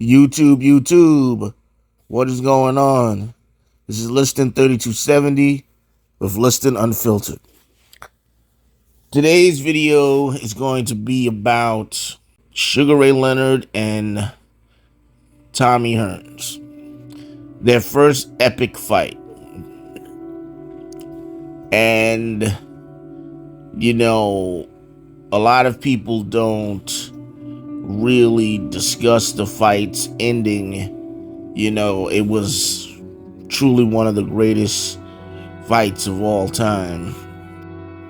YouTube, what is going on? This is Liston 3270 with Liston Unfiltered. Today's video is going to be about Sugar Ray Leonard and Tommy Hearns. Their first epic fight. And, a lot of people don't really discuss the fight's ending. It was truly one of the greatest fights of all time.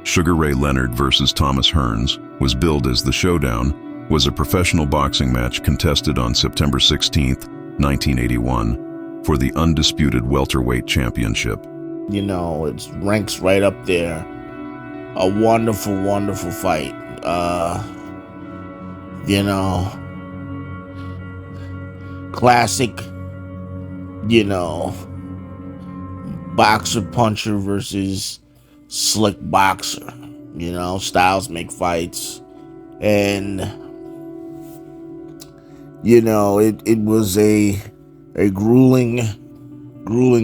Sugar Ray Leonard versus Thomas Hearns was billed as The Showdown, was a professional boxing match contested on September 16, 1981, for the undisputed welterweight championship. It ranks right up there. A wonderful, wonderful fight. Classic, boxer puncher versus slick boxer. Styles make fights. And, it was a grueling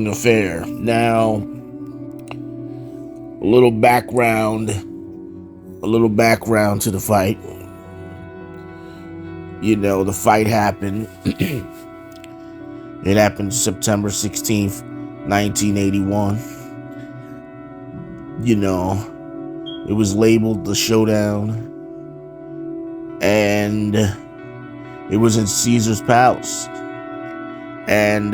affair. Now, a little background to the fight. The fight happened. It happened September 16th, 1981. It was labeled The Showdown. And it was in Caesar's Palace. And,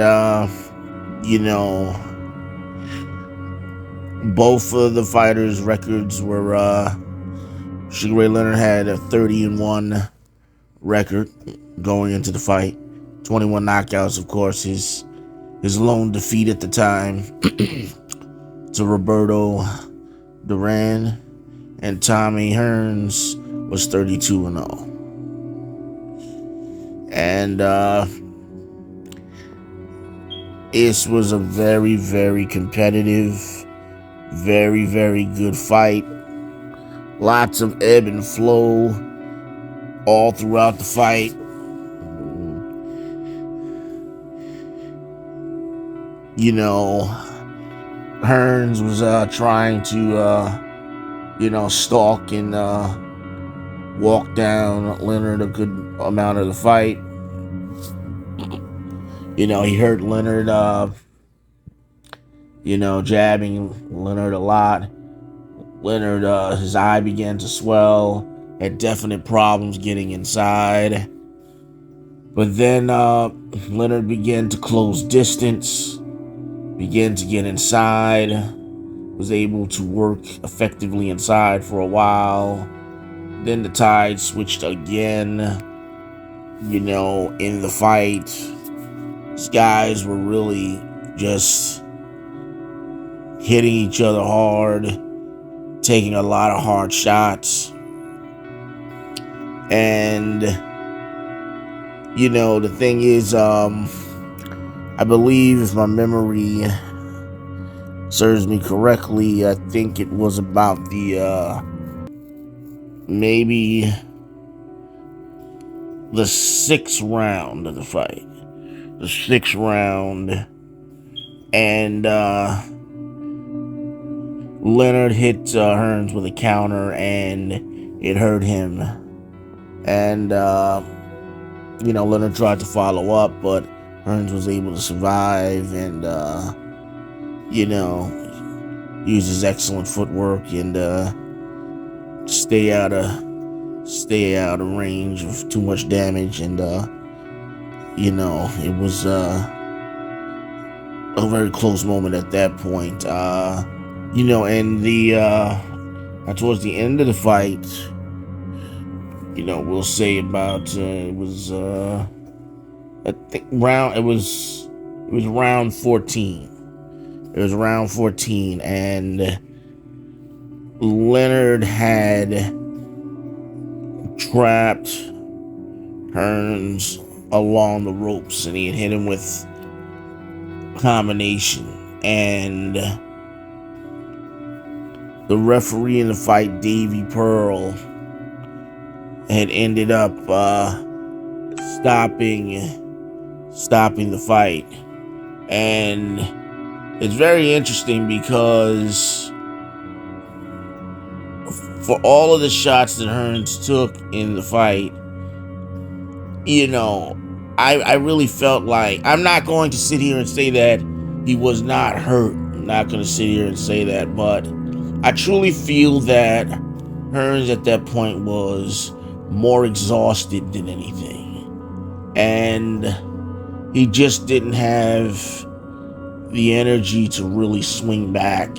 both of the fighters' records were, Sugar Ray Leonard had a 30-1 record going into the fight. 21 knockouts, of course. His lone defeat at the time to Roberto Duran, and Tommy Hearns was 32-0. And this was a very, very competitive, very, very good fight. Lots of ebb and flow all throughout the fight. Hearns was trying to, stalk and walk down Leonard a good amount of the fight. He hurt Leonard, jabbing Leonard a lot. Leonard, his eye began to swell, had definite problems getting inside. But then Leonard began to close distance, began to get inside, was able to work effectively inside for a while. Then the tide switched again, in the fight. These guys were really just hitting each other hard, taking a lot of hard shots. And, the thing is, I believe, if my memory serves me correctly, I think it was about the, maybe the 6th round of the fight. The 6th round. And, Leonard hit Hearns with a counter, and it hurt him. And, Leonard tried to follow up, but Hearns was able to survive and, use his excellent footwork and stay out of range of too much damage. And, it was a very close moment at that point. And towards the end of the fight, we'll say about it was I think it was round 14. It was round 14, and Leonard had trapped Hearns along the ropes, and he had hit him with combination. And the referee in the fight, Davey Pearl, had ended up stopping stopping the fight. And it's very interesting because for all of the shots that Hearns took in the fight, you know, I really felt like, I'm not going to sit here and say that he was not hurt. I'm not going to sit here and say that, but I truly feel that Hearns at that point was more exhausted than anything. And he just didn't have the energy to really swing back.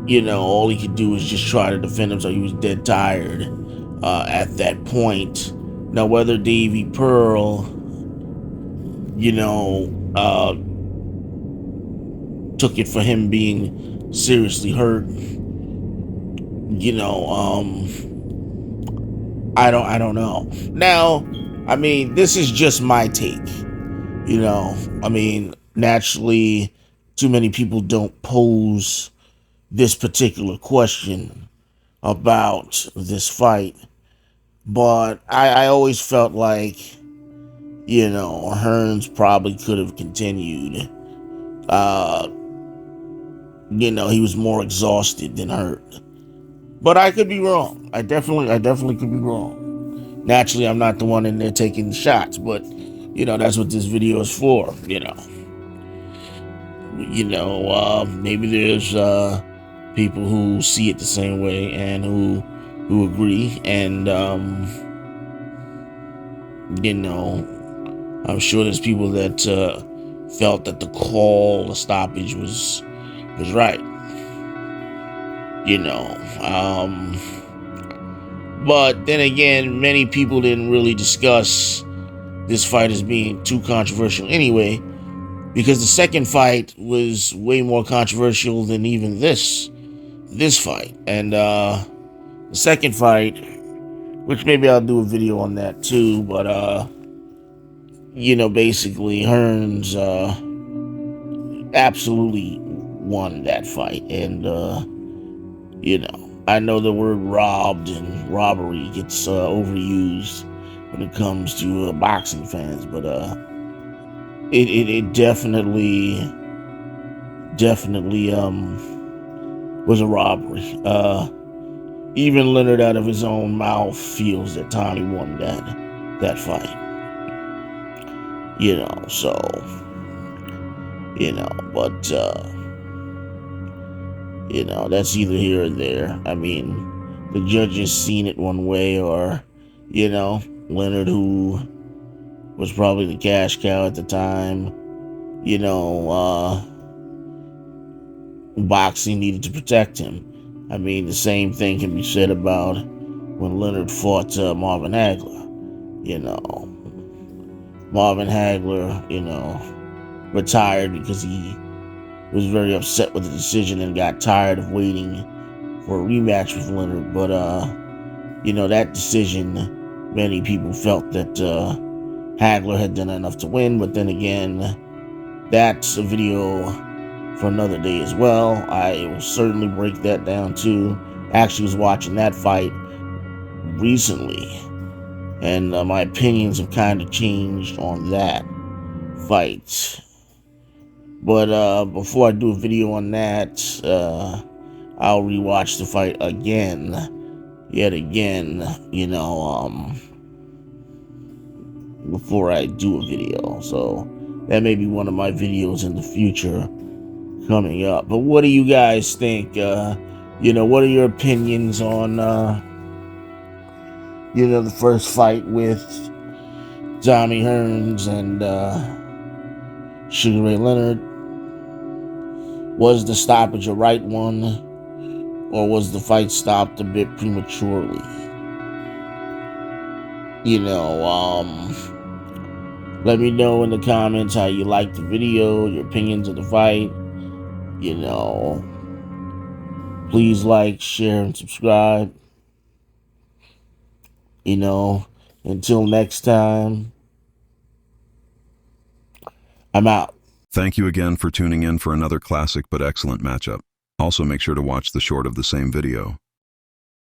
You know, all he could do was just try to defend himself. He was dead tired at that point. Now, whether Davy Pearl, you know, took it for him being seriously hurt, you know, I don't know. Now, I mean, this is just my take. You know, I mean, naturally, too many people don't pose this particular question about this fight. But I always felt like, you know, Hearns probably could have continued. You know, he was more exhausted than hurt. But I could be wrong. I definitely could be wrong. Naturally, I'm not the one in there taking shots, but, you know, that's what this video is for, you know. You know, maybe there's people who see it the same way and who agree, and you know, I'm sure there's people that felt that the call, the stoppage was right. You know, but then again, many people didn't really discuss this fight as being too controversial anyway, because the second fight was way more controversial than even this fight. And the second fight, which maybe I'll do a video on that too, but you know, basically Hearns absolutely won that fight. And you know, I know the word robbed and robbery gets overused when it comes to boxing fans, but it definitely was a robbery. Even Leonard, out of his own mouth, feels that Tommy won that fight. You know, so, you know, but you know, that's either here or there. I mean, the judges seen it one way, or, you know, Leonard, who was probably the cash cow at the time, you know, boxing needed to protect him. I mean, the same thing can be said about when Leonard fought Marvin Hagler. You know, Marvin Hagler, you know, retired because he was very upset with the decision and got tired of waiting for a rematch with Leonard. But, you know, that decision, many people felt that Hagler had done enough to win. But then again, that's a video for another day as well. I will certainly break that down too. Actually was watching that fight recently, and my opinions have kind of changed on that fight. But before I do a video on that, I'll rewatch the fight yet again, you know, before I do a video. So that may be one of my videos in the future coming up. But what do you guys think? You know, what are your opinions on you know, the first fight with Tommy Hearns and Sugar Ray Leonard? Was the stoppage a right one, or was the fight stopped a bit prematurely? You know, let me know in the comments how you liked the video, your opinions of the fight. You know, please like, share, and subscribe. You know, until next time, I'm out. Thank you again for tuning in for another classic but excellent matchup. Also, make sure to watch the short of the same video.